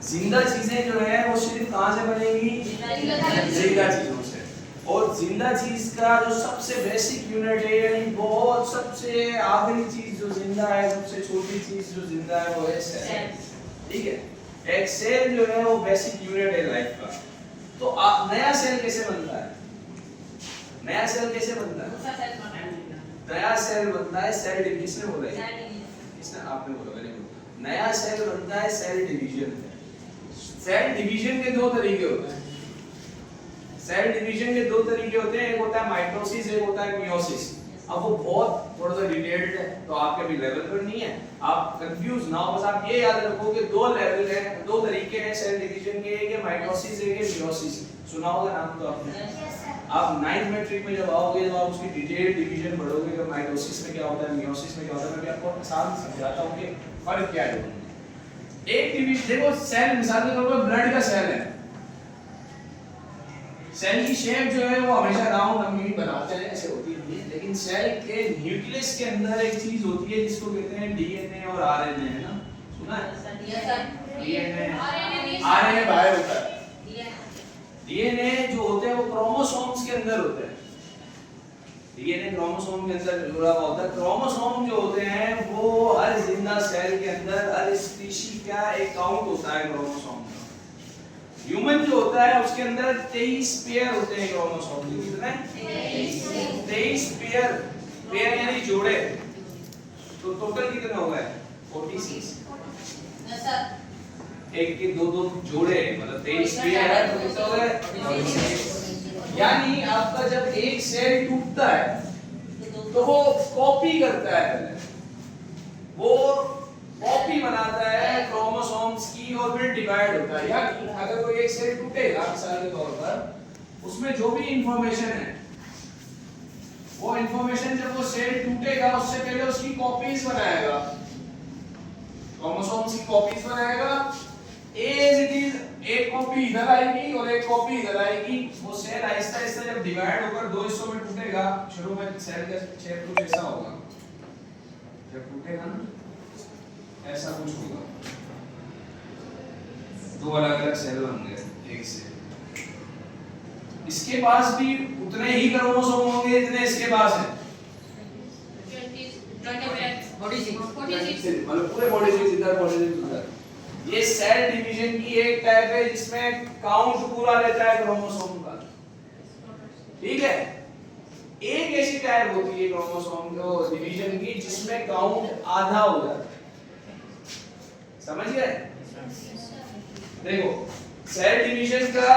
जिंदा चीजें जो है वो सिर्फ कहाँ से बनेंगी? जिंदा चीजों से। और जिंदा चीज का जो सबसे बेसिक यूनिट है, यानी बहुत सबसे आखिरी चीज जो जिंदा है, सबसे छोटी चीज जो जिंदा है वो है सेल। ठीक है, एक सेल जो है वो बेसिक यूनिट है लाइफ का। तो नया सेल कैसे बनता है? नया सेल कैसे बनता है? नया सेल बनता है सेल डिवीजन। किसने बोला है? किसने? आपने बोला। Very good. नया सेल बनता है सेल डिवीजन। सेल डिवीजन के दो तरीके होते हैं। सेल डिवीजन के दो तरीके होते हैं, एक होता है माइटोसिस, एक होता है मियोसिस। अब वो बहुत थोड़ा सा डिटेल्ड है तो आपके भी लेवल पर नहीं है, आप कंफ्यूज ना हो। बस आप ये याद रखो कि दो लेवल है, दो तरीके हैं सेल डिवीजन के, एक है माइटोसिस, एक है मियोसिस। सुना होगा नाम तो आपने। आप 9th मैट्रिक में जब आओगे तो आप उसकी डिटेल डिवीजन पढ़ोगे कि माइटोसिस में क्या होता है, मियोसिस में क्या होता है। मैं भी आपको आसान समझाता हूं कि फर्क क्या है। एक डिवीजन देखो, सेल मिसाल के तौर पर ब्लड का सेल है। सेल की शेप जो है वो हमेशा राउंड हम ही बनाते हैं, ऐसे होती है, लेकिन सेल के न्यूक्लियस के अंदर एक चीज होती है जिसको कहते हैं डीएनए और आरएनए, है ना? सुना है? डीएनए आरएनए बाहर होता है। डीएनए जो होते हैं वो क्रोमोसोम्स के अंदर होते हैं। डीएनए क्रोमोसोम के अंदर जुड़ा हुआ होता है। क्रोमोसोम जो होते हैं वो हर जिंदा सेल के अंदर, हर स्पीशीज का एक काउंट होता है क्रोमोसोम का। ह्यूमन जो होता है उसके अंदर 23 पेयर होते हैं क्रोमोसोम के। कितने? 23 पेयर। पेयर यानी जोड़े। तो टोटल कितने हो गए? 46। एक के दो दो जोड़े, मतलब 23 पेयर है तो कितने हो गए? यानी आपका जब एक सेल टूटता है तो वो कॉपी करता है, पहले वो कॉपी बनाता है क्रोमोसोम्स की और फिर डिवाइड होता है। यानी अगर कोई एक सेल टूटेगा मिसाल के तौर पर, उसमें जो भी इंफॉर्मेशन है वो इंफॉर्मेशन जब वो सेल टूटेगा उससे पहले उसकी कॉपीज बनाएगा, क्रोमोसोम्स की कॉपीज बनाएगा। एज इट इज, एक कॉपी इधर आएगी और एक कॉपी इधर आएगी। वो सेल आहिस्ता आहिस्ता जब डिवाइड होकर दो हिस्सों में टूटेगा, शुरू में सेल का शेप कुछ ऐसा होगा, जब टूटेगा ना ऐसा कुछ होगा, दो अलग अलग सेल होंगे एक से। इसके पास भी उतने ही क्रोमोसोम होंगे जितने इसके पास है। 46 मतलब पूरे 46 इधर 46 उधर। ये सेल डिवीजन की एक टाइप है जिसमें काउंट पूरा रहता है क्रोमोसोम का। ठीक है, एक ऐसी टाइप होती है क्रोमोसोम को डिवीजन की जिसमें काउंट आधा हो जाता है। समझ गए? देखो, सेल डिवीजन का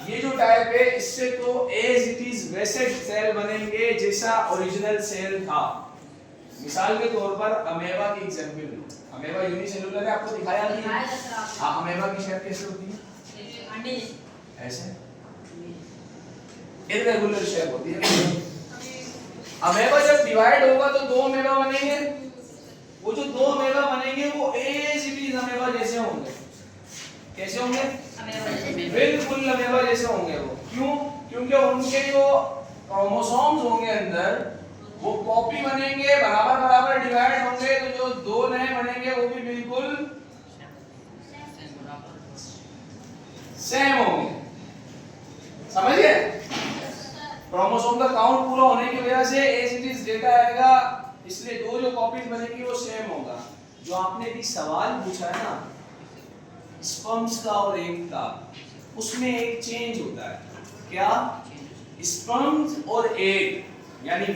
ये जो टाइप है, इससे तो एज इट इज वैसे सेल बनेंगे जैसा ओरिजिनल सेल था। मिसाल के तौर पर अमेबा की एग्जांपल लो। अमेबा यूनिसेलुलर है, आपको दिखाया नहीं है? हां, अमेबा की शेप कैसे होती है? अंडे ऐसे इररेगुलर शेप होती है। अमेबा जब डिवाइड होगा तो दो अमेबा बनेंगे। वो जो दो अमेबा बनेंगे वो एज इट इज अमेबा जैसे होंगे। कैसे होंगे? बिल्कुल अमेबा जैसे होंगे वो। क्यों? क्योंकि उनके जो क्रोमोसोम्स होंगे अंदर वो कॉपी बनेंगे, बराबर बराबर डिवाइड होंगे, तो जो दो नए बनेंगे वो भी बिल्कुल सेम होंगे। समझ गए? क्रोमोसोम का काउंट पूरा होने की वजह से एज इट इज डेटा आएगा, इसलिए दो जो कॉपीज बनेगी वो सेम होगा। जो आपने भी सवाल पूछा है ना स्पर्म्स का और एग का, उसमें एक चेंज होता है। क्या? स्पर्म्स और एग यानी